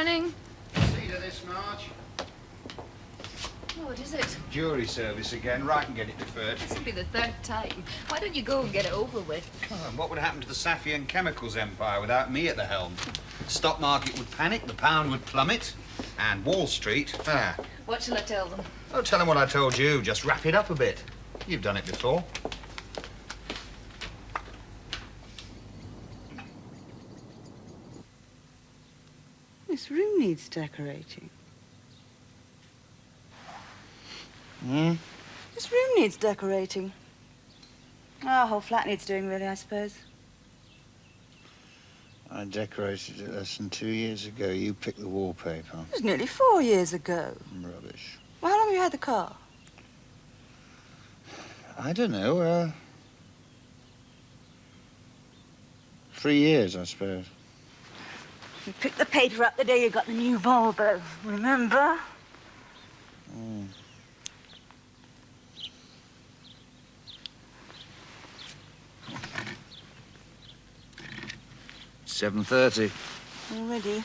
Morning. See to this, Marge. Oh, what is it? Jury service again. Right, and get it deferred. This will be the third time. Why don't you go and get it over with? Oh, and what would happen to the Safian Chemicals empire without me at the helm? The stock market would panic, the pound would plummet, and Wall Street... What shall I tell them? Oh, tell them what I told you. Just wrap it up a bit. You've done it before. This room needs decorating. Hmm? This room needs decorating. Our whole flat needs doing, really, I suppose. I decorated it less than 2 years ago. You picked the wallpaper. It was nearly 4 years ago. Rubbish. Well, how long have you had the car? I don't know, 3 years, I suppose. You picked the paper up the day you got the new Volvo, remember? Mm. $7:30. Already?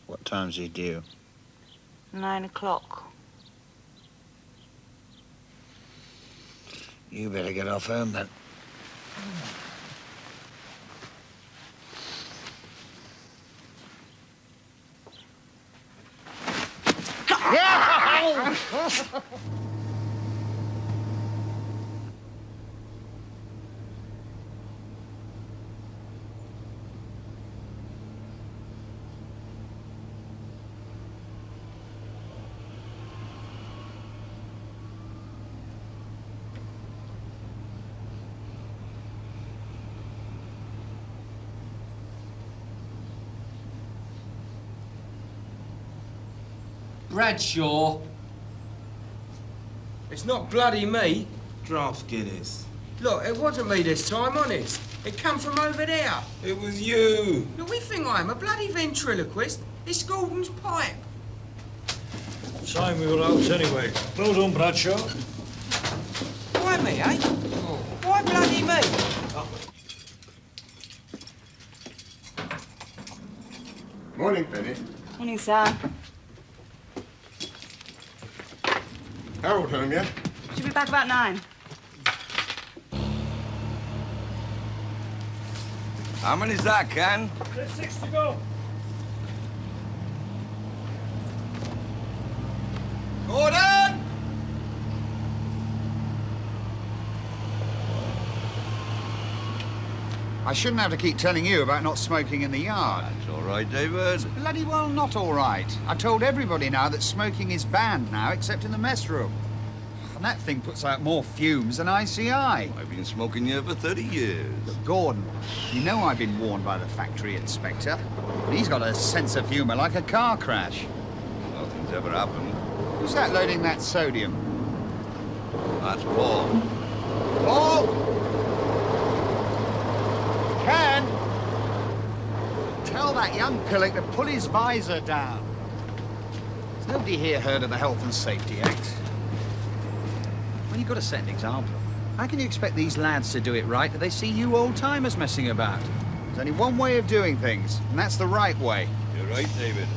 What time's he due? 9 o'clock. You better get off home, then. Bradshaw. It's not bloody me. Draft Guinness. Look, it wasn't me this time, honest. It come from over there. It was you. Look, we think I'm a bloody ventriloquist. It's Gordon's pipe. Time we were out anyway. Well done, Bradshaw. Why me, eh? Why bloody me? Morning, Penny. Morning, sir. Harold home, yeah? Should be back about 9. How many's that, Ken? There's 6 to go. Gordon! I shouldn't have to keep telling you about not smoking in the yard. That's all right, David. Bloody well not all right. I've told everybody now that smoking is banned now, except in the mess room. And that thing puts out more fumes than ICI. I've been smoking here for 30 years. Look, Gordon, you know I've been warned by the factory inspector. But he's got a sense of humour like a car crash. Nothing's ever happened. Who's that loading that sodium? That's Paul. Paul! Ken! Tell that young pillock to pull his visor down. Has nobody here heard of the Health and Safety Act? Well, you've got to set an example. How can you expect these lads to do it right if they see you old-timers messing about? There's only one way of doing things, and that's the right way. You're right, David.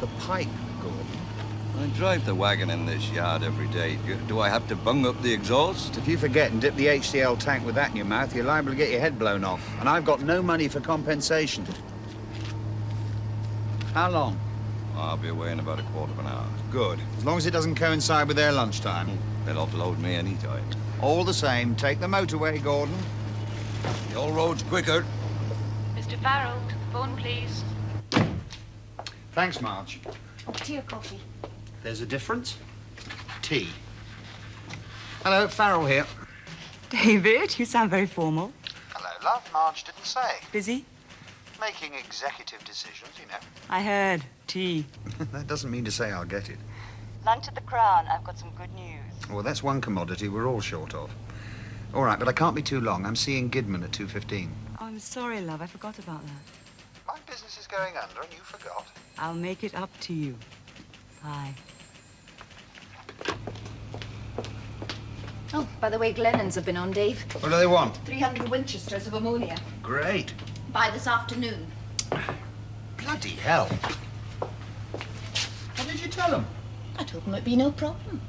The pipe, Gordon. I drive the wagon in this yard every day. Do I have to bung up the exhaust? If you forget and dip the HCl tank with that in your mouth, you're liable to get your head blown off. And I've got no money for compensation. How long? I'll be away in about a quarter of an hour. Good. As long as it doesn't coincide with their lunchtime. They'll offload me any time. All the same, take the motorway, Gordon. The old road's quicker. Mr. Farrell, to the phone, please. Thanks, Marge. Tea or coffee? There's a difference. Tea. Hello, Farrell here. David, you sound very formal. Hello, love. Marge didn't say. Busy? Making executive decisions, you know. I heard. Tea. That doesn't mean to say I'll get it. Lunch at the Crown. I've got some good news. Well, that's one commodity we're all short of. All right, but I can't be too long. I'm seeing Gidman at 2:15. Oh, I'm sorry, love. I forgot about that. My business is going under and you forgot. I'll make it up to you. Bye. Oh, by the way, Glennons have been on, Dave. What do they want? 300 Winchesters of ammonia. Great. By this afternoon. Bloody hell. What did you tell them? I told them it'd be no problem.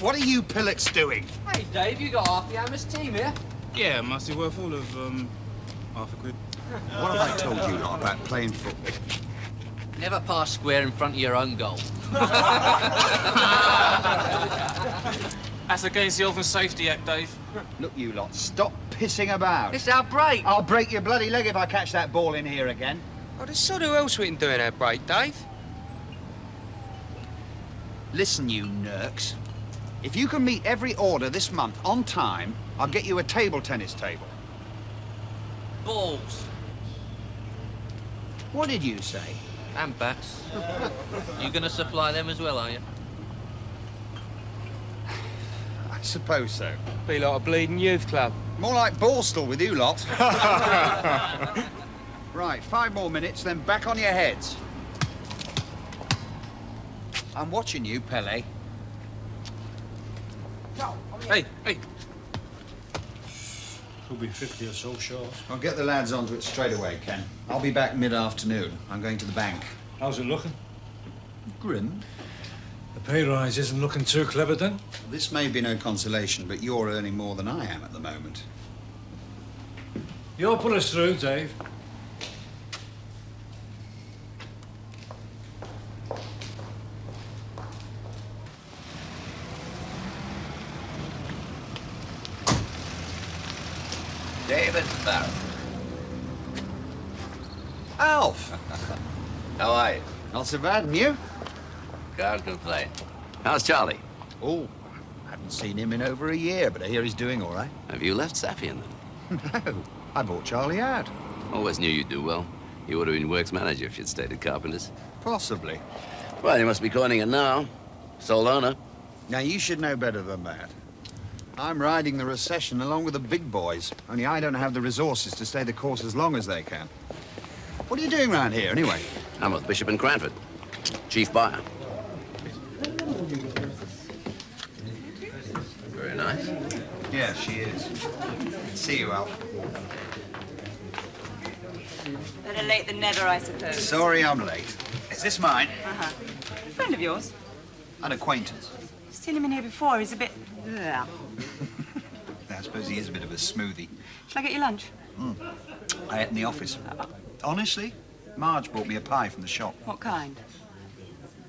What are you pillets doing? Hey, Dave, you got half the Hammers team here? Yeah, must be worth all of, half a quid. What have I told you lot about playing football? Never pass square in front of your own goal. That's against the Health and Safety Act, Dave. Look, you lot, stop pissing about. It's our break. I'll break your bloody leg if I catch that ball in here again. Oh, there's sort of else we can do in our break, Dave. Listen, you nerks. If you can meet every order this month on time, I'll get you a table tennis table. Balls. What did you say? And bats. You gonna supply them as well, are you? I suppose so. Be like a bleeding youth club. More like Borstal with you lot. Right, 5 more minutes, then back on your heads. I'm watching you, Pele. Hey, hey. Could be 50 or so short. I'll get the lads onto it straight away, Ken. I'll be back mid-afternoon. I'm going to the bank. How's it looking? Grim. The pay rise isn't looking too clever then? This may be no consolation, but you're earning more than I am at the moment. You'll pull us through, Dave. David Farrell. Alf! How are you? Not so bad, and you? Can't complain. How's Charlie? Oh, I haven't seen him in over a year, but I hear he's doing all right. Have you left Sapien then? No, I bought Charlie out. Always knew you'd do well. You would have been works manager if you'd stayed at Carpenter's. Possibly. Well, you must be coining it now. Sole owner. Now, you should know better than that. I'm riding the recession along with the big boys, only I don't have the resources to stay the course as long as they can. What are you doing around here, anyway? I'm with Bishop and Cranford. Chief buyer. Very nice. Yeah, she is. See you, Alf. Better late than never, I suppose. Sorry I'm late. Is this mine? Uh-huh. A friend of yours? An acquaintance. Seen him in here before. He's a bit... Ugh. I suppose he is a bit of a smoothie. Shall I get you lunch? I ate in the office. Honestly, Marge bought me a pie from the shop. What kind?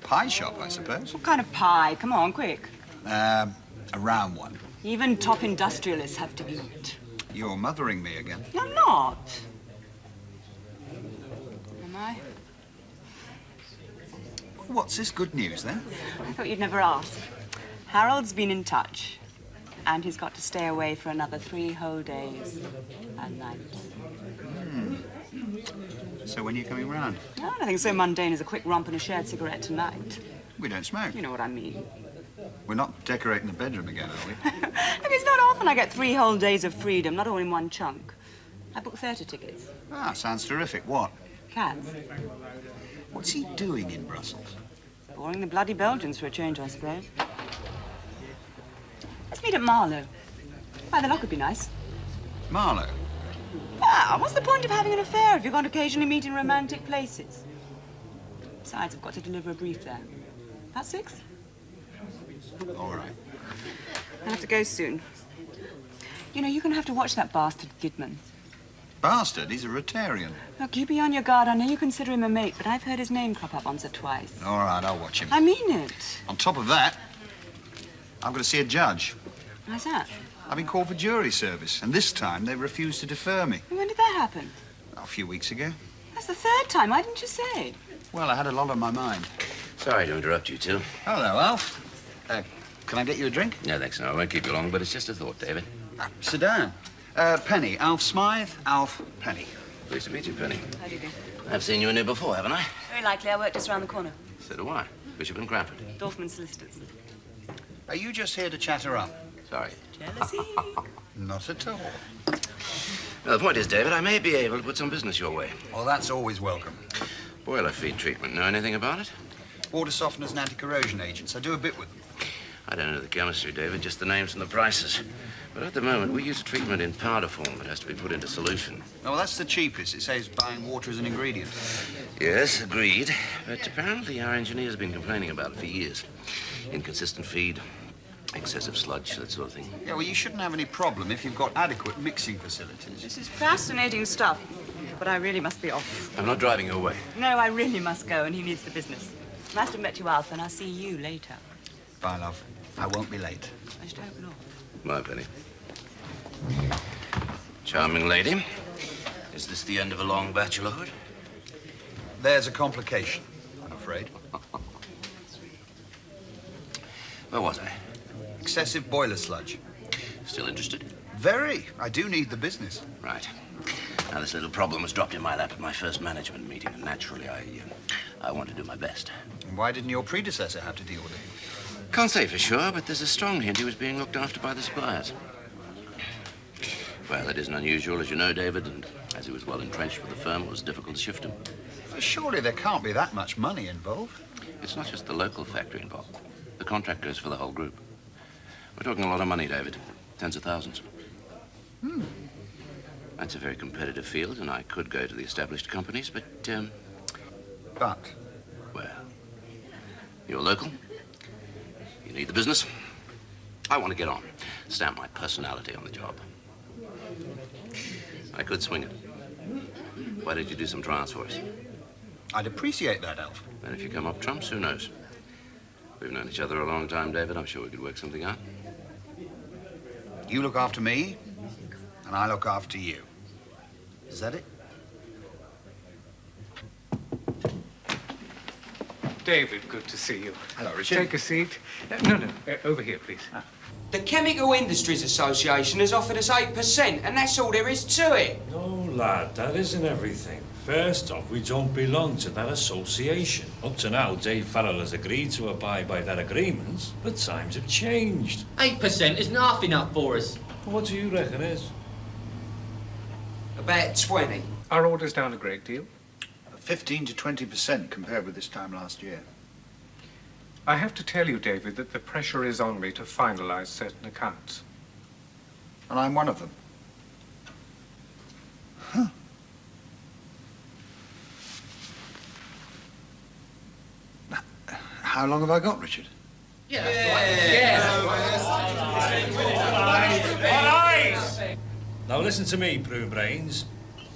Pie shop, I suppose. What kind of pie? Come on, quick. A round one. Even top industrialists have to eat. You're mothering me again. I'm not. Am I? What's this good news, then? I thought you'd never ask. Harold's been in touch, and he's got to stay away for another 3 whole days and nights. So when are you coming round? Oh, nothing so mundane as a quick romp and a shared cigarette tonight. We don't smoke. You know what I mean. We're not decorating the bedroom again, are we? Look, it's not often I get 3 whole days of freedom, not all in one chunk. I booked theatre tickets. Ah, sounds terrific. What? Cats. What's he doing in Brussels? Boring the bloody Belgians for a change, I suppose. Let's meet at Marlow. By the lock would be nice. Marlow? Ah, what's the point of having an affair if you're going to occasionally meet in romantic places? Besides, I've got to deliver a brief there. About 6? All right. I'll have to go soon. You know, you're going to have to watch that bastard Gidman. Bastard, he's a Rotarian. Look, you be on your guard. I know you consider him a mate, but I've heard his name crop up once or twice. All right, I'll watch him. I mean it. On top of that, I've got to see a judge. How's that? I've been called for jury service, and this time they refused to defer me. When did that happen? A few weeks ago. That's the 3rd time. Why didn't you say? Well, I had a lot on my mind. Sorry to interrupt you two. Hello, Alf. Can I get you a drink? No, thanks, no. I won't keep you long, but it's just a thought, David. Sit down. Penny. Alf Smythe, Alf Penny. Pleased to meet you, Penny. How do you do? I've seen you in here before, haven't I? Very likely. I work just around the corner. So do I. Bishop and Cranford. Dorfman Solicitors. Are you just here to chat her up? Sorry. Jealousy. Not at all. Now, the point is, David, I may be able to put some business your way. Well, that's always welcome. Boiler feed treatment. Know anything about it? Water softeners and anti-corrosion agents. I do a bit with them. I don't know the chemistry, David, just the names and the prices. But at the moment, we use a treatment in powder form that has to be put into solution. Oh, well, that's the cheapest. It saves buying water as an ingredient. Yes, agreed. But apparently our engineer's been complaining about it for years. Inconsistent feed, excessive sludge, that sort of thing. Yeah, well, you shouldn't have any problem if you've got adequate mixing facilities. This is fascinating stuff, but I really must be off. I'm not driving you away. No, I really must go, and he needs the business. Nice to have met you, Alf, and I'll see you later. Bye, love. I won't be late. I should hope not. My penny. Charming lady. Is this the end of a long bachelorhood? There's a complication, I'm afraid. Where was I? Excessive boiler sludge. Still interested? Very. I do need the business. Right. Now, this little problem was dropped in my lap at my first management meeting, and naturally, I want to do my best. And why didn't your predecessor have to deal with it? Can't say for sure, but there's a strong hint he was being looked after by the suppliers. Well, it isn't unusual, as you know, David, and as he was well entrenched with the firm, it was difficult to shift him. Well, surely there can't be that much money involved. It's not just the local factory involved. The contract goes for the whole group. We're talking a lot of money, David. Tens of thousands. That's a very competitive field, and I could go to the established companies, but, But? well, you're local. You need the business. I want to get on. Stamp my personality on the job. I could swing it. Why don't you do some trials for us? I'd appreciate that, Alf. And if you come up trumps, who knows? We've known each other a long time, David. I'm sure we could work something out. You look after me, and I look after you. Is that it? David, good to see you. Hello, Richard. Take a seat. No, over here, please. The Chemical Industries Association has offered us 8%, and that's all there is to it. No, lad, that isn't everything. First off, we don't belong to that association. Up to now, Dave Farrell has agreed to abide by that agreement, but times have changed. 8% isn't half enough for us. What do you reckon is? About 20. Are orders down a great deal? 15 to 20% compared with this time last year. I have to tell you, David, that the pressure is on me to finalize certain accounts. And I'm one of them. Huh. How long have I got, Richard? Yeah, that's right. Yeah. Now listen to me, Prue Brains.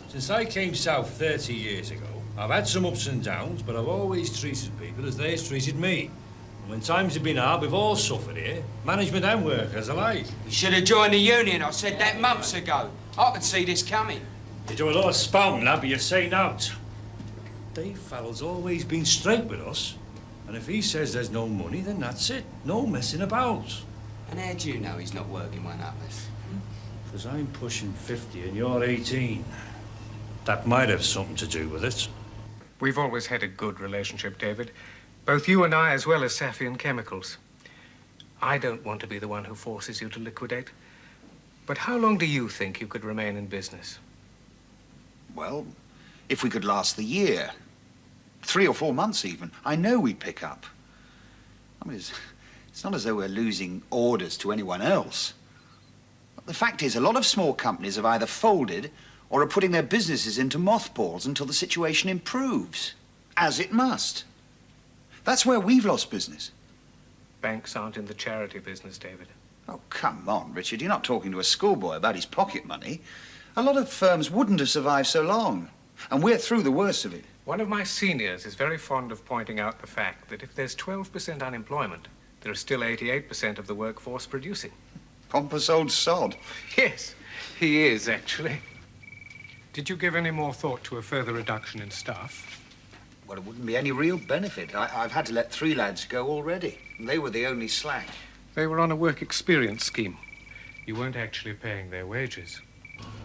Since I came south 30 years ago, I've had some ups and downs, but I've always treated people as they've treated me. And when times have been hard, we've all suffered here, management and workers alike. You should have joined the union. I said that months ago. I could see this coming. You do a lot of spouting, lad, but you say out. Dave Farrell's always been straight with us. And if he says there's no money, then that's it. No messing about. And how do you know he's not working one up us? Because I'm pushing 50 and you're 18. That might have something to do with it. We've always had a good relationship, David. Both you and I, as well as Safian Chemicals. I don't want to be the one who forces you to liquidate. But how long do you think you could remain in business? Well, if we could last the year. 3 or 4 months even. I know we'd pick up. I mean, it's not as though we're losing orders to anyone else. The fact is, a lot of small companies have either folded or are putting their businesses into mothballs until the situation improves. As it must. That's where we've lost business. Banks aren't in the charity business, David. Oh, come on, Richard. You're not talking to a schoolboy about his pocket money. A lot of firms wouldn't have survived so long. And we're through the worst of it. One of my seniors is very fond of pointing out the fact that if there's 12% unemployment, there is still 88% of the workforce producing. Pompous old sod. Yes, he is, actually. Did you give any more thought to a further reduction in staff? Well, it wouldn't be any real benefit. I've had to let 3 lads go already. And they were the only slack. They were on a work experience scheme. You weren't actually paying their wages.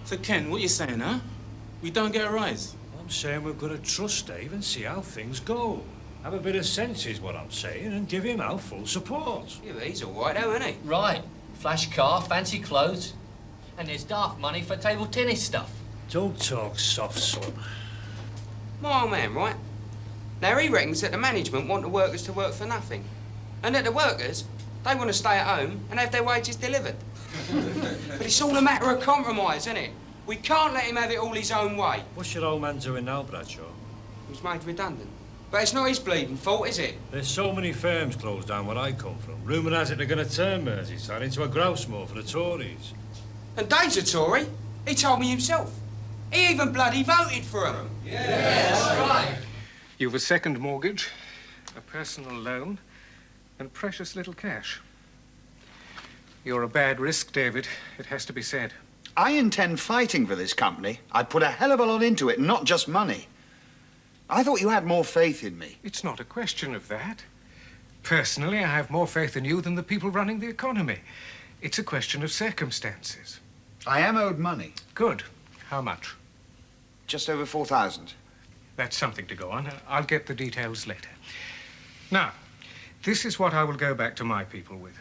So, Ken, what you saying, huh? We don't get a rise. I'm saying we've got to trust Dave and see how things go. Have a bit of sense is what I'm saying, and give him our full support. Yeah, but he's all right, though, isn't he? Right. Flash car, fancy clothes. And there's daft money for table tennis stuff. Don't talk soft, son. My old man, right? Now, he reckons that the management want the workers to work for nothing. And that the workers, they want to stay at home and have their wages delivered. But it's all a matter of compromise, isn't it? We can't let him have it all his own way. What's your old man doing now, Bradshaw? He's made redundant. But it's not his bleeding fault, is it? There's so many firms closed down where I come from. Rumour has it they're going to turn Merseyside into a grouse moor for the Tories. And Dave's a Tory. He told me himself. He even bloody voted for him. Yeah, that's right. You've a second mortgage, a personal loan, and precious little cash. You're a bad risk, David. It has to be said. I intend fighting for this company. I'd put a hell of a lot into it, not just money. I thought you had more faith in me. It's not a question of that. Personally, I have more faith in you than the people running the economy. It's a question of circumstances. I am owed money. Good. How much? Just over 4,000. That's something to go on. I'll get the details later. Now, this is what I will go back to my people with.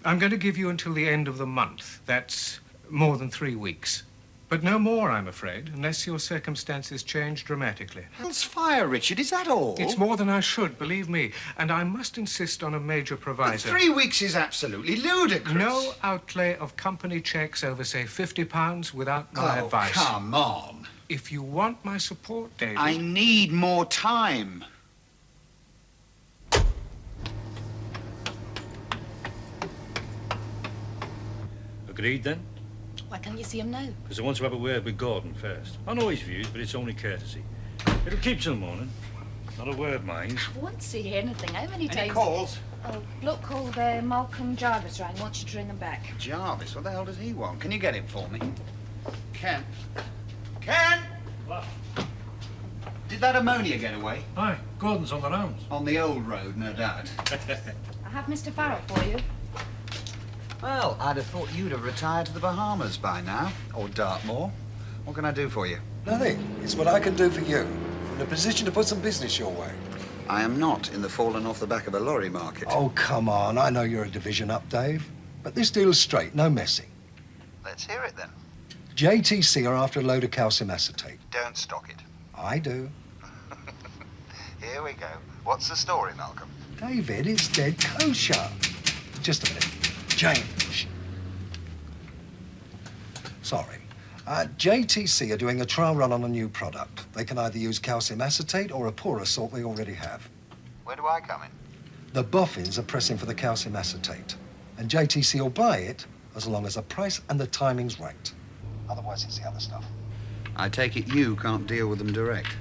I'm going to give you until the end of the month. That's more than 3 weeks. But no more, I'm afraid, unless your circumstances change dramatically. Hell's fire, Richard, is that all? It's more than I should, believe me. And I must insist on a major proviso. But 3 weeks is absolutely ludicrous. No outlay of company checks over, say, £50 without my advice. Oh, come on. If you want my support, David... I need more time. Agreed, then? Why can't you see him now? Because I want to have a word with Gordon first. I know his views, but it's only courtesy. It'll keep till morning. Not a word, mind. I won't see anything. How many Any times... calls? Oh, look, called Malcolm Jarvis rang. Wants you to ring him back. Jarvis? What the hell does he want? Can you get him for me? Ken? Ken! What? Did that ammonia get away? Aye, Gordon's on the rounds. On the old road, no doubt. I have Mr. Farrell for you. Well, I'd have thought you'd have retired to the Bahamas by now. Or Dartmoor. What can I do for you? Nothing. It's what I can do for you. I'm in a position to put some business your way. I am not in the fallen off the back of a lorry market. Oh, come on. I know you're a division up, Dave. But this deal's straight, no messing. Let's hear it then. JTC are after a load of calcium acetate. Don't stock it. I do. Here we go. What's the story, Malcolm? David, it's dead kosher. Just a minute. James. Sorry. JTC are doing a trial run on a new product. They can either use calcium acetate or a poorer salt they already have. Where do I come in? The boffins are pressing for the calcium acetate. And JTC will buy it as long as the price and the timing's right. Otherwise, it's the other stuff. I take it you can't deal with them direct.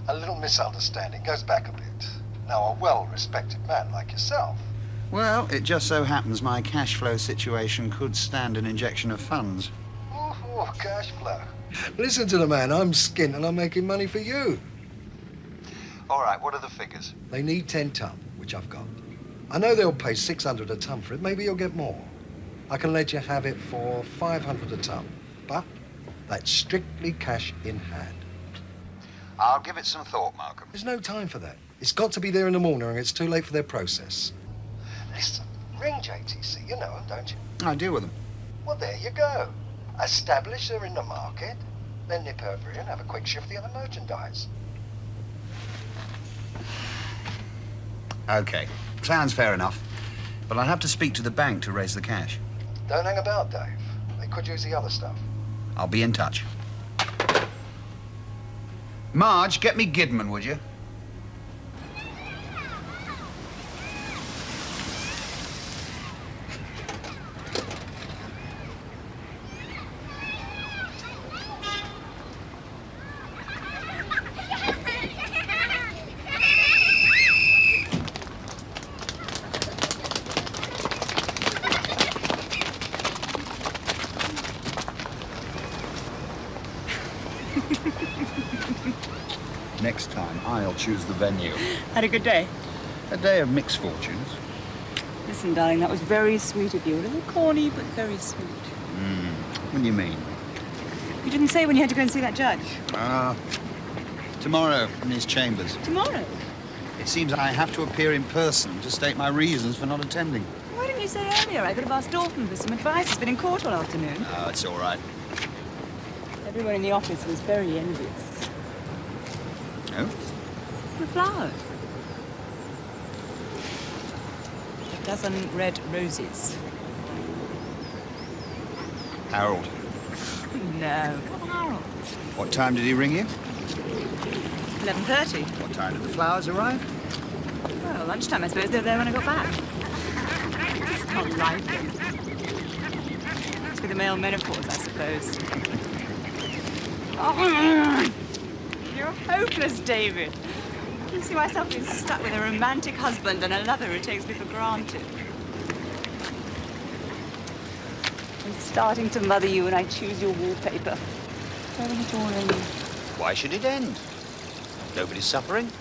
A little misunderstanding goes back a bit. Now, a well-respected man like yourself. Well, it just so happens my cash flow situation could stand an injection of funds. Oh, cash flow. Listen to the man. I'm skint and I'm making money for you. All right, what are the figures? They need 10 ton, which I've got. I know they'll pay 600 a ton for it. Maybe you'll get more. I can let you have it for 500 a ton. But that's strictly cash in hand. I'll give it some thought, Malcolm. There's no time for that. It's got to be there in the morning or it's too late for their process. Listen, ring JTC. You know them, don't you? I deal with them. Well, there you go. Establish they're in the market, then nip over here and have a quick shift of the other merchandise. Okay, sounds fair enough. But I'll have to speak to the bank to raise the cash. Don't hang about, Dave. They could use the other stuff. I'll be in touch. Marge, get me Gidman, would you? Next time, I'll choose the venue. Had a good day? A day of mixed fortunes. Listen, darling, that was very sweet of you. A little corny, but very sweet. What do you mean? You didn't say when you had to go and see that judge. Tomorrow, in his chambers. Tomorrow? It seems I have to appear in person to state my reasons for not attending. Why Why didn't you say earlier? I could have asked Dalton for some advice. He's been in court all afternoon. Oh, it's all right. Everyone in the office was very envious. Oh? The flowers. A dozen red roses. Harold. No, not Harold. What time did he ring you? 11:30. What time did the flowers arrive? Well, lunchtime, I suppose. They were there when I got back. It's not right. It's with the male menopause, I suppose. Oh, you're hopeless, David. I see myself being stuck with a romantic husband and a lover who takes me for granted. I'm starting to mother you when I choose your wallpaper. Tearing it all in. Why should it end? Nobody's suffering.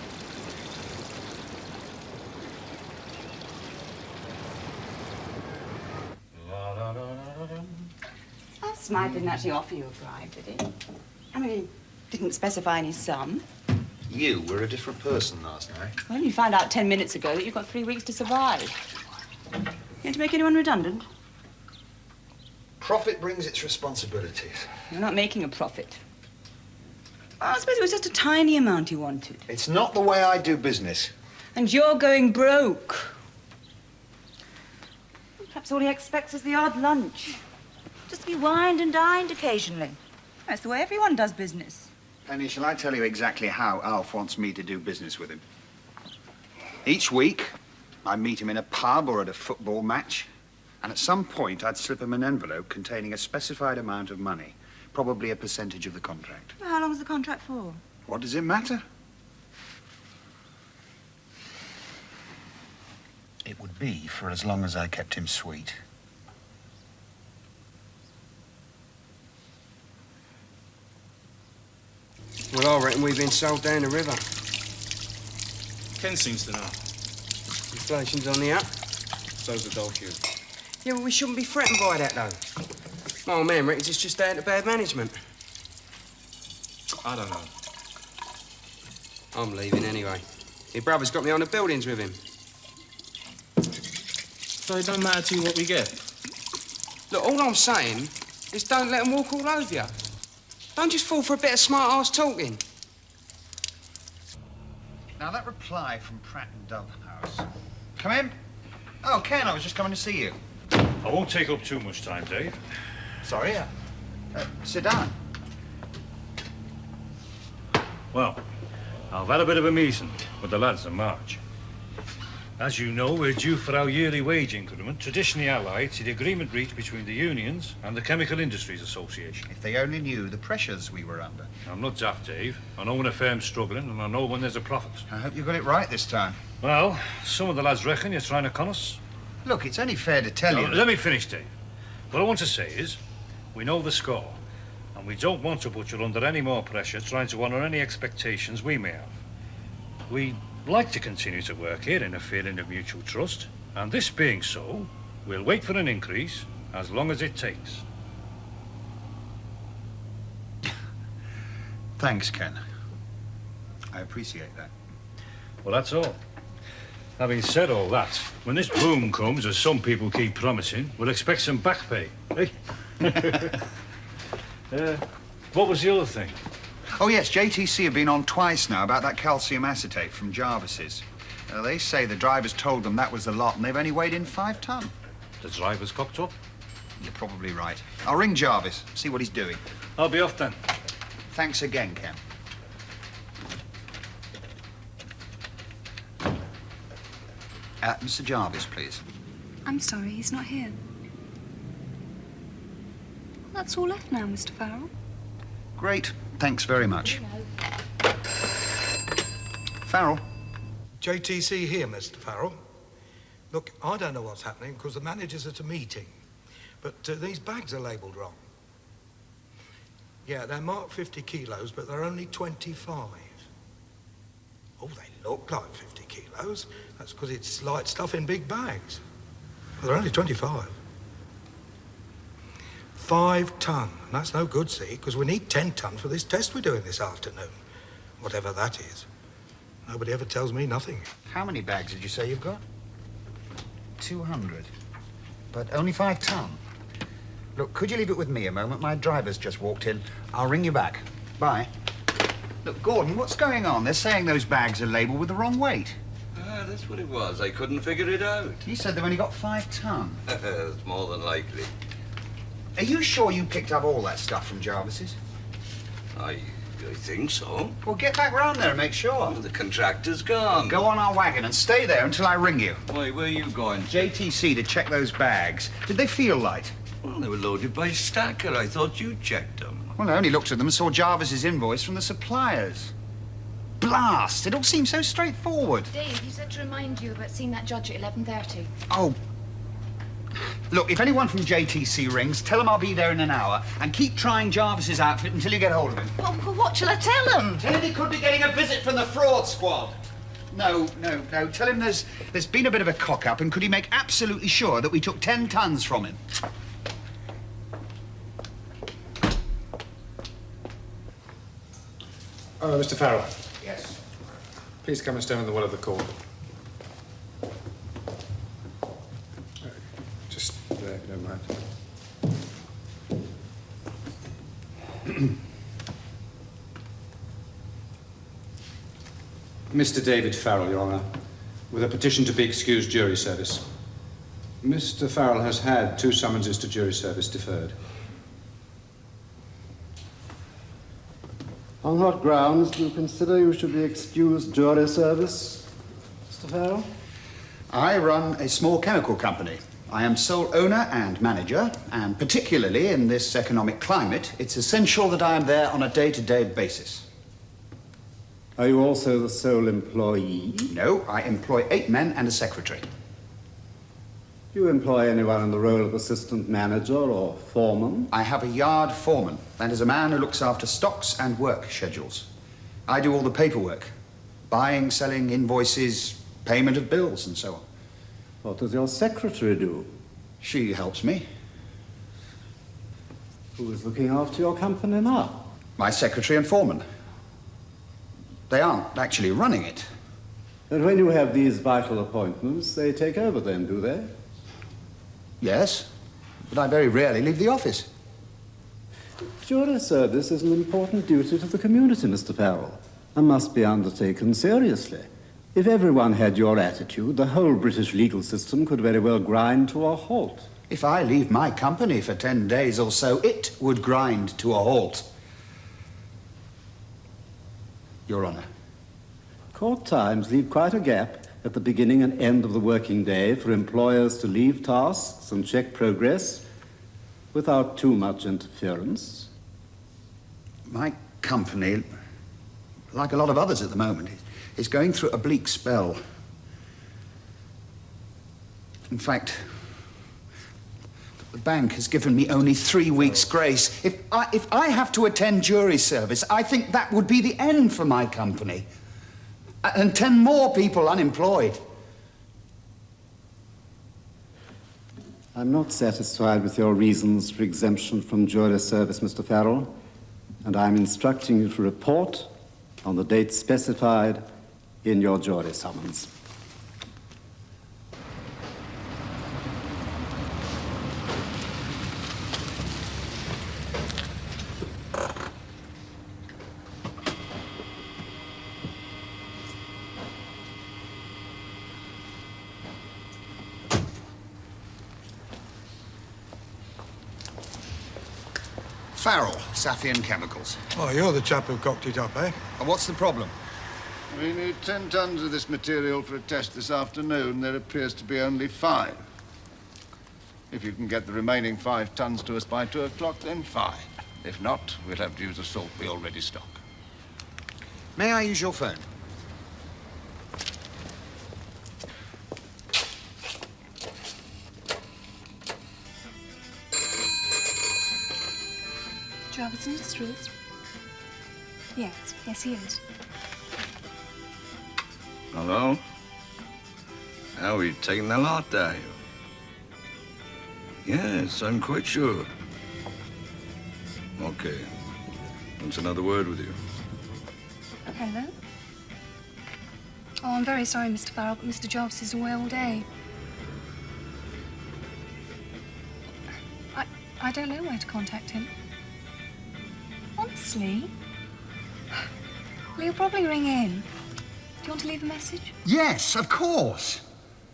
Well, Smythe didn't actually offer you a bribe, did he? I mean, he didn't specify any sum. You were a different person last night. Well, you found out 10 minutes ago that you've got 3 weeks to survive. You going to make anyone redundant? Profit brings its responsibilities. You're not making a profit. Well, I suppose it was just a tiny amount you wanted. It's not the way I do business. And you're going broke. Perhaps all he expects is the odd lunch. Just to be wined and dined occasionally. That's the way everyone does business. Penny, shall I tell you exactly how Alf wants me to do business with him? Each week, I meet him in a pub or at a football match, and at some point, I'd slip him an envelope containing a specified amount of money, probably a percentage of the contract. Well, how long is the contract for? What does it matter? It would be for as long as I kept him sweet. Well, I reckon we've been sold down the river. Ken seems to know. Inflation's on the up. So's the dog queue. Yeah, well, we shouldn't be threatened by that, though. My old man reckons it's just down to bad management. I don't know. I'm leaving anyway. My brother's got me on the buildings with him. So it don't matter to you what we get? Look, all I'm saying is don't let them walk all over you. Don't just fall for a bit of smart-ass talking. Now, that reply from Pratt and Dovehouse. Come in. Oh, Ken, I was just coming to see you. I won't take up too much time, Dave. Sorry, sit down. Well, I've had a bit of a meeting with the lads in March. As you know, we're due for our yearly wage increment, traditionally allied to the agreement reached between the unions and the Chemical Industries Association. If they only knew the pressures we were under. I'm not daft, Dave. I know when a firm's struggling, and I know when there's a profit. I hope you got it right this time. Well, some of the lads reckon you're trying to con us. Look, it's only fair to tell you... Let me finish, Dave. What I want to say is, we know the score, and we don't want to put you under any more pressure trying to honour any expectations we may have. We'd like to continue to work here in a feeling of mutual trust, and this being so, we'll wait for an increase as long as it takes. Thanks, Ken. I appreciate that. Well, that's all. Having said all that, when this boom comes, as some people keep promising, we'll expect some back pay, eh? What was the other thing? Oh, yes, JTC have been on twice now about that calcium acetate from Jarvis's. They say the drivers told them that was the lot, and they've only weighed in 5 ton. The drivers cocked up? You're probably right. I'll ring Jarvis, see what he's doing. I'll be off then. Thanks again, Ken. Mr. Jarvis, please. I'm sorry, he's not here. Well, that's all left now, Mr. Farrell. Great. Thanks very much. Farrell. JTC here, Mr. Farrell. Look, I don't know what's happening because the manager's at a meeting. But these bags are labelled wrong. Yeah, they're marked 50 kilos, but they're only 25. Oh, they look like 50 kilos. That's because it's light stuff in big bags. Well, they're only 25. 5 ton. And that's no good, see, because we need 10 ton for this test we're doing this afternoon. Whatever that is. Nobody ever tells me nothing. How many bags did you say you've got? 200. but only 5 ton. Look, could you leave it with me a moment? My driver's just walked in. I'll ring you back. Bye. Look, Gordon, what's going on? They're saying those bags are labelled with the wrong weight. Ah, that's what it was. I couldn't figure it out. He said they've only got 5 ton. It's more than likely. Are you sure you picked up all that stuff from Jarvis's? I think so. Well, get back round there and make sure. Well, the contractor's gone. Go on our wagon and stay there until I ring you. Why, where are you going? JTC to check those bags. Did they feel light? Well, they were loaded by Stacker. I thought you checked them. Well, I only looked at them and saw Jarvis's invoice from the suppliers. Blast! It all seems so straightforward. Dave, he said to remind you about seeing that judge at 11:30. Oh. Look, if anyone from JTC rings, tell them I'll be there in an hour and keep trying Jarvis's outfit until you get hold of him. Well, what shall I tell him? Tell him he could be getting a visit from the fraud squad. No. Tell him there's been a bit of a cock-up and could he make absolutely sure that we took 10 tons from him. Oh, Mr. Farrell. Yes. Please come and stand in the well of the court. Just there, if you don't mind. Mr. David Farrell, Your Honour, with a petition to be excused jury service. Mr. Farrell has had 2 summonses to jury service deferred. On what grounds do you consider you should be excused jury service, Mr. Farrell? I run a small chemical company. I am sole owner and manager, and particularly in this economic climate, it's essential that I am there on a day-to-day basis. Are you also the sole employee? No, I employ 8 men and a secretary. Do you employ anyone in the role of assistant manager or foreman? I have a yard foreman. That is a man who looks after stocks and work schedules. I do all the paperwork. Buying, selling, invoices, payment of bills, and so on. What does your secretary do? She helps me. Who is looking after your company now? My secretary and foreman. They aren't actually running it. And when you have these vital appointments, they take over then, do they? Yes, but I very rarely leave the office. Jury service is an important duty to the community, Mr. Farrell, and must be undertaken seriously. If everyone had your attitude, the whole British legal system could very well grind to a halt. If I leave my company for 10 days or so, it would grind to a halt. Your Honour. Court times leave quite a gap at the beginning and end of the working day for employers to leave tasks and check progress without too much interference. My company, like a lot of others at the moment, is going through a bleak spell. In fact, the bank has given me only 3 weeks' grace. If I have to attend jury service, I think that would be the end for my company. And 10 more people unemployed. I'm not satisfied with your reasons for exemption from jury service, Mr. Farrell, and I'm instructing you to report on the date specified in your jury summons. Farrell, Safian Chemicals. Oh, you're the chap who cocked it up, eh? And what's the problem? We need 10 tons of this material for a test this afternoon. There appears to be only 5. If you can get the remaining 5 tons to us by 2 o'clock, then fine. If not, we'll have to use the salt we already stock. May I use your phone? Jarvis Industries? Yes, he is. Hello? How are you taking the lot, are you? Yes, I'm quite sure. Okay. Wants another word with you. Hello? Oh, I'm very sorry, Mr. Farrell, but Mr. Jarvis is away all day. I don't know where to contact him. Honestly? Well, he'll probably ring in. Do you want to leave a message? Yes, of course.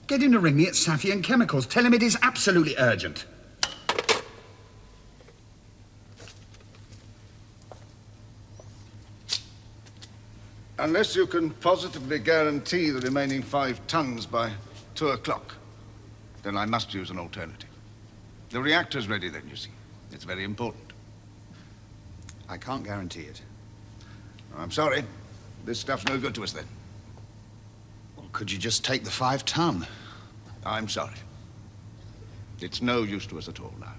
Get him to ring me at Sally Chemicals. Tell him it is absolutely urgent. Unless you can positively guarantee the remaining 5 tons by 2 o'clock, then I must use an alternative. The reactor's ready then, you see. It's very important. I can't guarantee it. I'm sorry. This stuff's no good to us then. Well, could you just take the 5 ton? I'm sorry. It's no use to us at all now.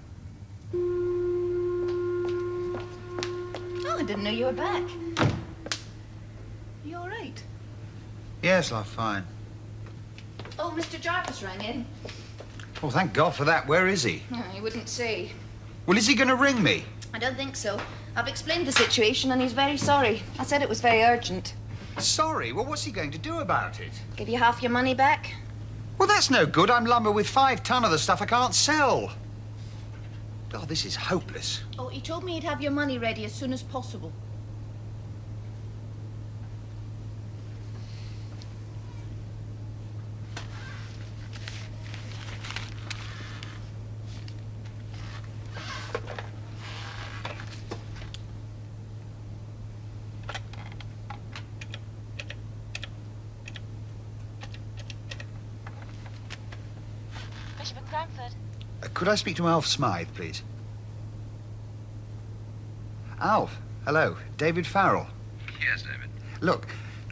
Oh, I didn't know you were back. You all right? Yes, I'm fine. Oh, Mr. Jarvis rang in. Well, thank God for that. Where is he? Oh, he wouldn't say. Well, is he going to ring me? I don't think so. I've explained the situation and he's very sorry. I said it was very urgent. Sorry? Well, what's he going to do about it? Give you half your money back? Well, that's no good. I'm lumber with 5 ton of the stuff I can't sell. Oh, this is hopeless. Oh, he told me he'd have your money ready as soon as possible. Could I speak to Alf Smythe, please? Alf, hello. David Farrell. Yes, David. Look,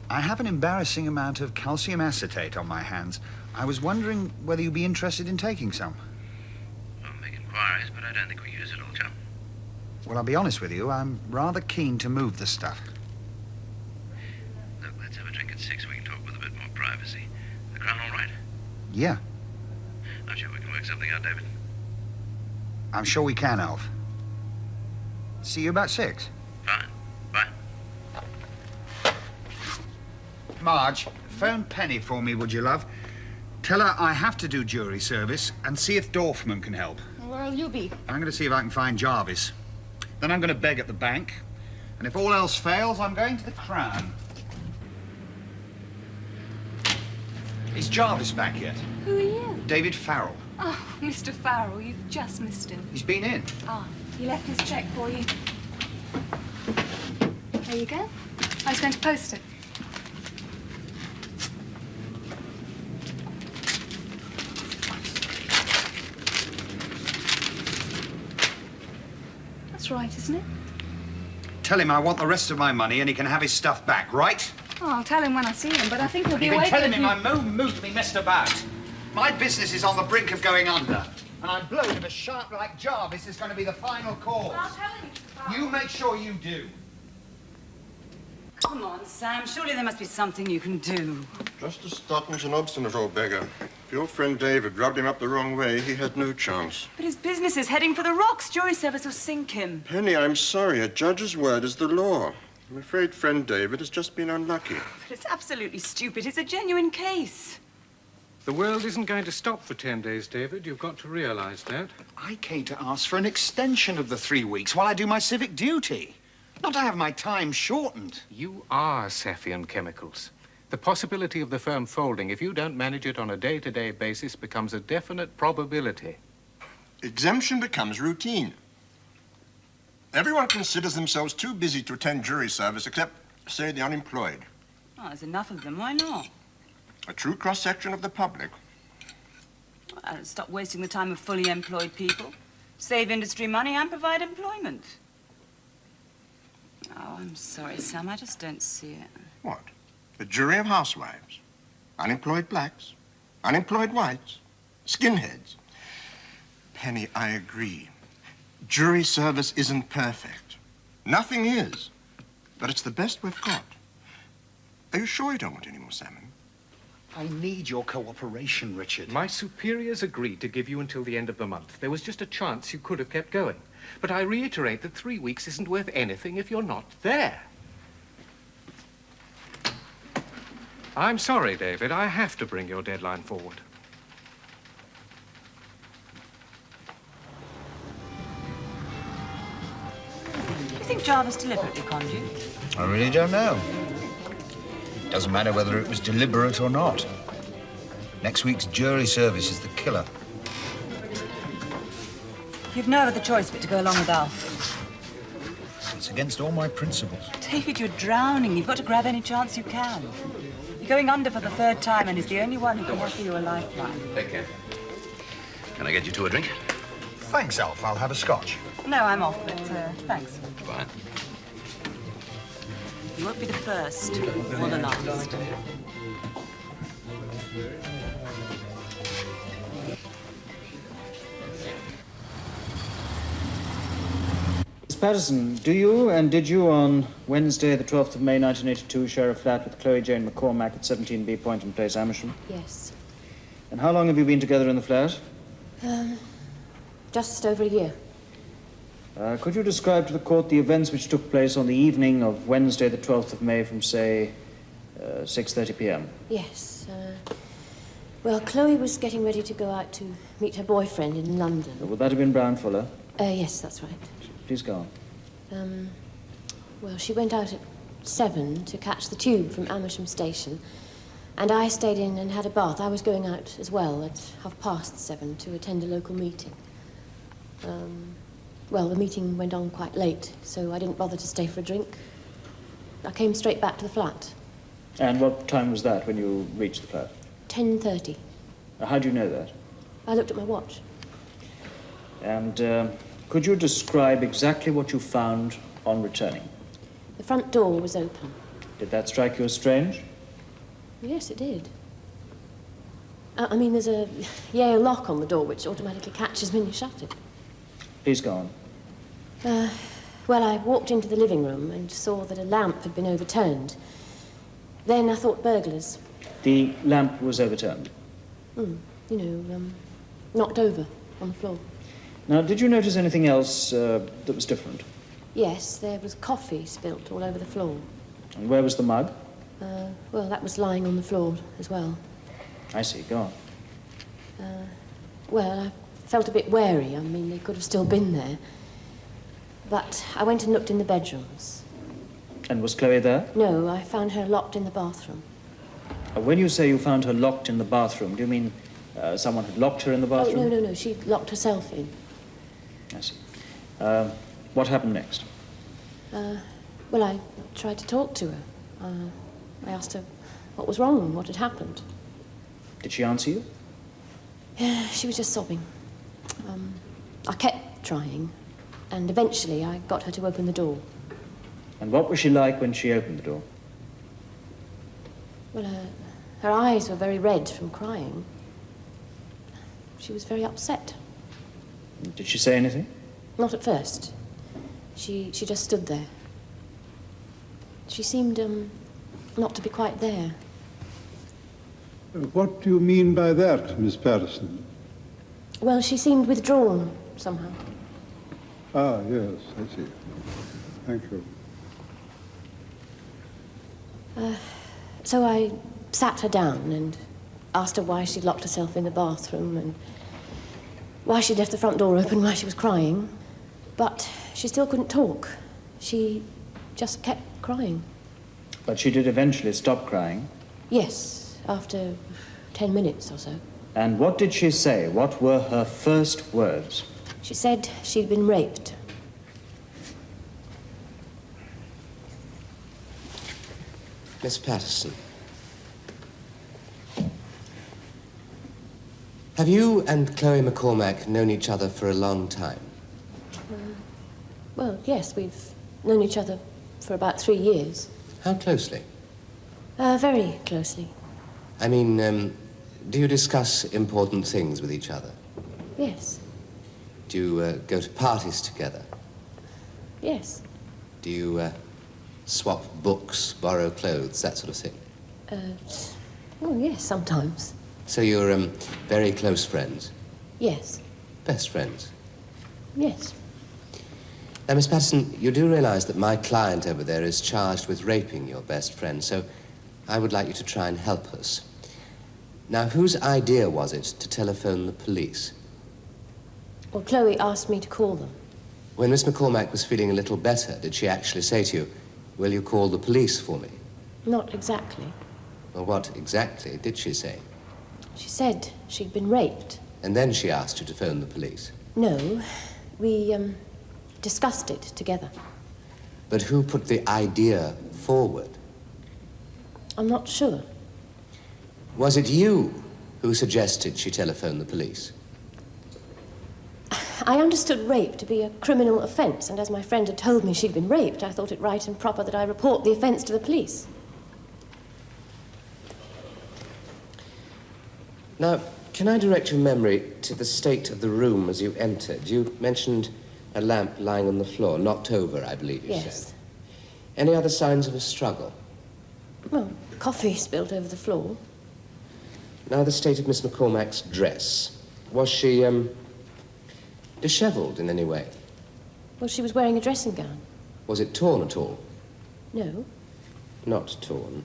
I have an embarrassing amount of calcium acetate on my hands. I was wondering whether you'd be interested in taking some. I'll make inquiries, but I don't think we use it all, chum. Well, I'll be honest with you. I'm rather keen to move the stuff. Look, let's have a drink at 6 so we can talk with a bit more privacy. The Crown all right? Yeah, I'm sure we can work something out, David. I'm sure we can, Alf. See you about 6. Fine. Bye. Marge, phone Penny for me, would you, love? Tell her I have to do jury service and see if Dorfman can help. Where'll you be? I'm going to see if I can find Jarvis. Then I'm going to beg at the bank. And if all else fails, I'm going to the Crown. Is Jarvis back yet? Who are you? David Farrell. Oh, Mr. Farrell, you've just missed him. He's been in. Ah, he left his cheque for you. There you go. I was going to post it. That's right, isn't it? Tell him I want the rest of my money and he can have his stuff back, right? Oh, I'll tell him when I see him, but I think he'll be You've away been telling for him a I'm no mood to be messed about. My business is on the brink of going under. And I'm blown if a shark like Jarvis is going to be the final cause. I'll tell him. You make sure you do. Come on, Sam. Surely there must be something you can do. Just as Stotton's an obstinate old beggar. If your friend David rubbed him up the wrong way, he had no chance. But his business is heading for the rocks. Jury service will sink him. Penny, I'm sorry. A judge's word is the law. I'm afraid friend David has just been unlucky. But it's absolutely stupid. It's a genuine case. The world isn't going to stop for 10 days, David. You've got to realize that. I came to ask for an extension of the 3 weeks while I do my civic duty. Not to have my time shortened. You are Sally Chemicals. The possibility of the firm folding, if you don't manage it on a day-to-day basis, becomes a definite probability. Exemption becomes routine. Everyone considers themselves too busy to attend jury service except, say, the unemployed. Oh, there's enough of them. Why not? A true cross-section of the public. Well, stop wasting the time of fully employed people. Save industry money and provide employment. Oh, I'm sorry, Sam. I just don't see it. What? A jury of housewives? Unemployed blacks? Unemployed whites? Skinheads? Penny, I agree. Jury service isn't perfect. Nothing is. But it's the best we've got. Are you sure you don't want any more salmon? I need your cooperation, Richard. My superiors agreed to give you until the end of the month. There was just a chance you could have kept going. But I reiterate that 3 weeks isn't worth anything if you're not there. I'm sorry, David. I have to bring your deadline forward. think Jarvis deliberately conned you? I really don't know. Doesn't matter whether it was deliberate or not. Next week's jury service is the killer. You've no other choice but to go along with Alf. It's against all my principles. David, you're drowning. You've got to grab any chance you can. You're going under for the 3rd time, and he's the only one who can offer you a lifeline. Take care. Can I get you two a drink? Thanks, Alf. I'll have a scotch. No, I'm off, but thanks. Fine. You won't be the first or the last. Miss Patterson, do you and did you on Wednesday, the 12th of May, 1982, share a flat with Chloe Jane McCormack at 17B Poynton Place, Amersham? Yes. And how long have you been together in the flat? Just over a year. Could you describe to the court the events which took place on the evening of Wednesday, the 12th of May, from, say, 6:30 p.m.? Yes. Well, Chloe was getting ready to go out to meet her boyfriend in London. Would that have been Brown Fuller? Yes, that's right. Please go on. Well, she went out at 7 to catch the tube from Amersham Station, and I stayed in and had a bath. I was going out as well at 7:30 to attend a local meeting. Well, the meeting went on quite late, so I didn't bother to stay for a drink. I came straight back to the flat. And what time was that when you reached the flat? 10:30. How do you know that? I looked at my watch. And could you describe exactly what you found on returning? The front door was open. Did that strike you as strange? Yes, it did. I mean, there's a Yale lock on the door which automatically catches when you shut it. Please go on. Well, I walked into the living room and saw that a lamp had been overturned. Then I thought burglars. The lamp was overturned? Knocked over on the floor. Now, did you notice anything else that was different? Yes, there was coffee spilt all over the floor. And where was the mug? Well, that was lying on the floor as well. I see. Go on. Well, I felt a bit wary. I mean, they could have still been there. But I went and looked in the bedrooms. And was Chloe there? No, I found her locked in the bathroom. When you say you found her locked in the bathroom, do you mean someone had locked her in the bathroom? Oh, no. She locked herself in. I see. What happened next? Well, I tried to talk to her. I asked her what was wrong, what had happened. Did she answer you? She was just sobbing. I kept trying, and eventually I got her to open the door. And what was she like when she opened the door? Well, her eyes were very red from crying. She was very upset. Did she say anything? Not at first. She just stood there. She seemed not to be quite there. What do you mean by that, Miss Patterson? Well, she seemed withdrawn somehow. Ah, yes, I see. Thank you. So I sat her down and asked her why she'd locked herself in the bathroom and why she'd left the front door open while she was crying. But she still couldn't talk. She just kept crying. But she did eventually stop crying? Yes, after 10 minutes or so. And what did she say? What were her first words? She said she'd been raped. Miss Patterson, have you and Chloe McCormack known each other for a long time? Well, yes, we've known each other for about 3 years. How closely? Very closely. I mean, do you discuss important things with each other? Yes. Do you go to parties together? Yes. Do you swap books, borrow clothes, that sort of thing? Oh, yes, sometimes. So you're very close friends? Yes. Best friends? Yes. Now, Miss Patterson, you do realize that my client over there is charged with raping your best friend, so I would like you to try and help us. Now, whose idea was it to telephone the police? Well, Chloe asked me to call them. When Miss McCormack was feeling a little better, did she actually say to you, will you call the police for me? Not exactly. Well, what exactly did she say? She said she'd been raped. And then she asked you to phone the police. No, we discussed it together. But who put the idea forward? I'm not sure. Was it you who suggested she telephone the police? I understood rape to be a criminal offence, and as my friend had told me she'd been raped, I thought it right and proper that I report the offence to the police. Now, can I direct your memory to the state of the room as you entered? You mentioned a lamp lying on the floor, knocked over, I believe you said. Any other signs of a struggle? Well, coffee spilled over the floor. Now, the state of Miss McCormack's dress. Was she, dishevelled in any way? Well, she was wearing a dressing gown. Was it torn at all? No. Not torn.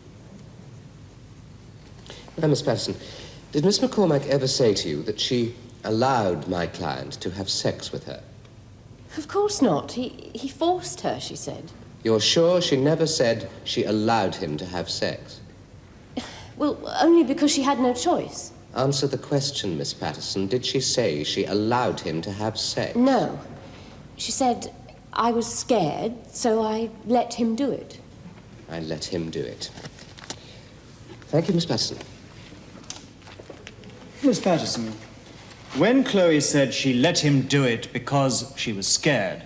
Now, Miss Patterson, did Miss McCormack ever say to you that she allowed my client to have sex with her? Of course not. He forced her, she said. You're sure she never said she allowed him to have sex? Well, only because she had no choice. Answer the question, Miss Patterson. Did she say she allowed him to have sex? No. She said, I was scared, so I let him do it. I let him do it. Thank you, Miss Patterson. Miss Patterson, when Chloe said she let him do it because she was scared,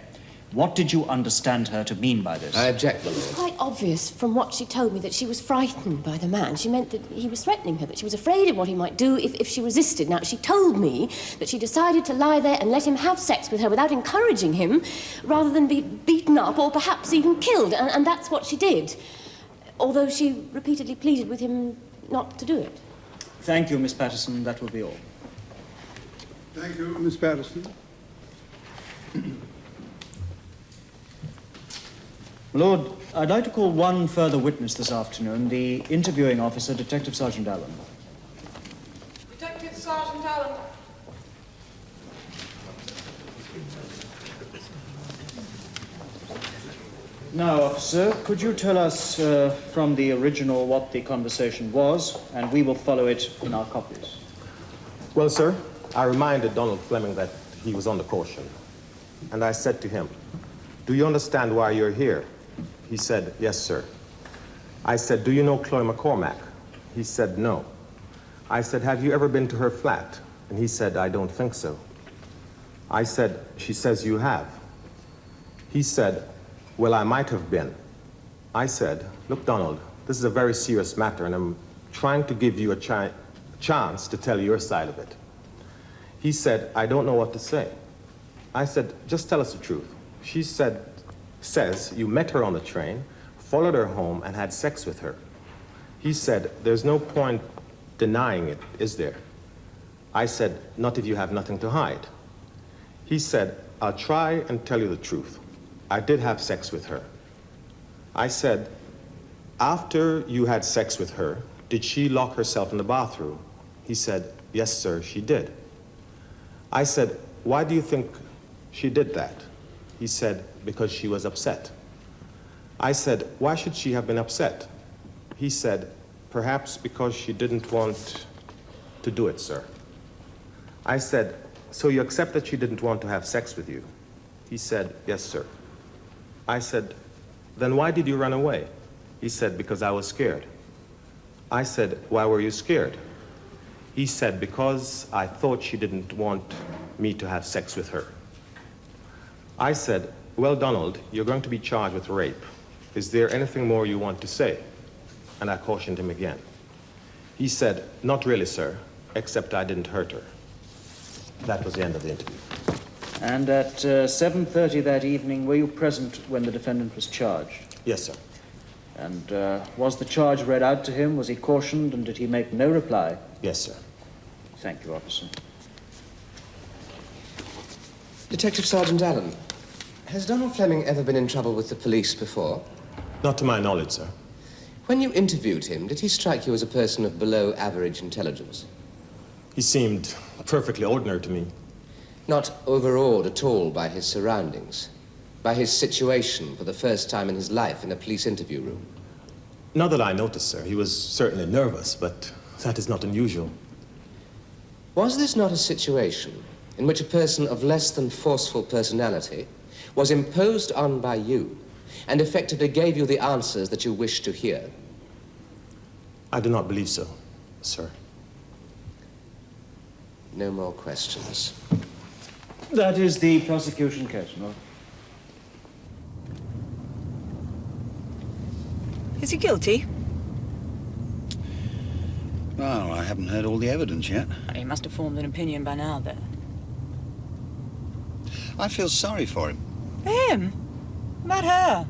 what did you understand her to mean by this? I object, my It was lord. quite obvious from what she told me that she was frightened by the man. She meant that he was threatening her, that she was afraid of what he might do if she resisted. Now, she told me that she decided to lie there and let him have sex with her without encouraging him, rather than be beaten up or perhaps even killed, and that's what she did, although she repeatedly pleaded with him not to do it. Thank you, Miss Patterson. That will be all. Thank you, Miss Patterson. Lord, I'd like to call one further witness this afternoon, the interviewing officer, Detective Sergeant Allen. Detective Sergeant Allen. Now, officer, could you tell us from the original what the conversation was, and we will follow it in our copies. Well, sir, I reminded Donald Fleming that he was under caution. And I said to him, do you understand why you're here? He said, yes, sir. I said, do you know Chloe McCormack? He said, no. I said, have you ever been to her flat? And he said, I don't think so. I said, she says you have. He said, well, I might have been. I said, look, Donald, this is a very serious matter, and I'm trying to give you a chance to tell your side of it. He said, I don't know what to say. I said, just tell us the truth. She says you met her on the train, followed her home, and had sex with her. He said, there's no point denying it, is there? I said, not if you have nothing to hide. He said, I'll try and tell you the truth. I did have sex with her. I said, after you had sex with her, did she lock herself in the bathroom? He said, yes, sir, she did. I said, why do you think she did that? He said, because she was upset. I said, why should she have been upset? He said, perhaps because she didn't want to do it, sir. I said, so you accept that she didn't want to have sex with you? He said, yes, sir. I said, then why did you run away? He said, because I was scared. I said, why were you scared? He said, because I thought she didn't want me to have sex with her. I said, well, Donald, you're going to be charged with rape. Is there anything more you want to say? And I cautioned him again. He said, not really, sir, except I didn't hurt her. That was the end of the interview. And at 7:30 that evening, were you present when the defendant was charged? Yes, sir. And was the charge read out to him? Was he cautioned, and did he make no reply? Yes, sir. Thank you, officer. Detective Sergeant Allen, has Donald Fleming ever been in trouble with the police before? Not to my knowledge, sir. When you interviewed him, did he strike you as a person of below-average intelligence? He seemed perfectly ordinary to me. Not overawed at all by his surroundings, by his situation for the first time in his life in a police interview room. Not that I noticed, sir. He was certainly nervous, but that is not unusual. Was this not a situation in which a person of less than forceful personality was imposed on by you and effectively gave you the answers that you wished to hear? I do not believe so, sir. No more questions. That is the prosecution case, no? Is he guilty? Well, I haven't heard all the evidence yet. He must have formed an opinion by now, then. I feel sorry for him. Him? What about her?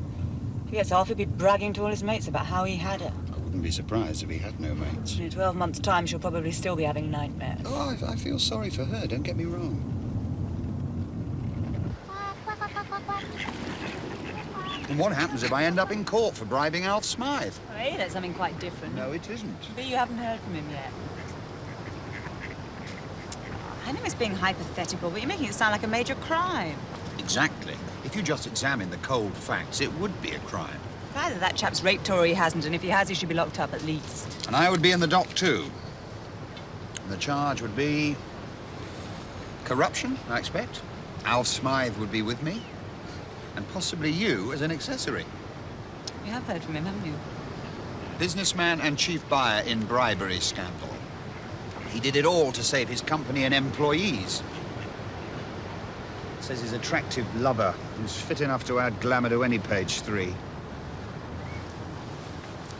If he gets off, he'll be bragging to all his mates about how he had her. I wouldn't be surprised if he had no mates. In 12 months' time, she'll probably still be having nightmares. Oh, I feel sorry for her, don't get me wrong. And what happens if I end up in court for bribing Alf Smythe? Hey, that's something quite different. No, it isn't. But you haven't heard from him yet. I know it's being hypothetical, but you're making it sound like a major crime. Exactly. If you just examine the cold facts, it would be a crime. Either that chap's raped or he hasn't, and if he has, he should be locked up at least. And I would be in the dock too. And the charge would be corruption, I expect. Alf Smythe would be with me. And possibly you as an accessory. You have heard from him, haven't you? Businessman and chief buyer in bribery scandal. He did it all to save his company and employees. Says his attractive lover, who's fit enough to add glamour to any page 3.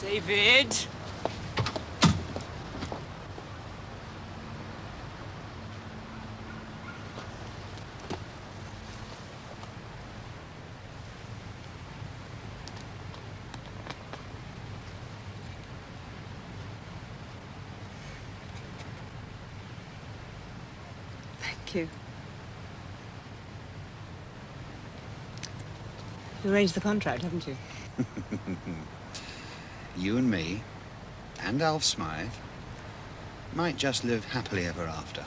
David! Thank you. You arranged the contract, haven't you? You and me, and Alf Smythe, might just live happily ever after.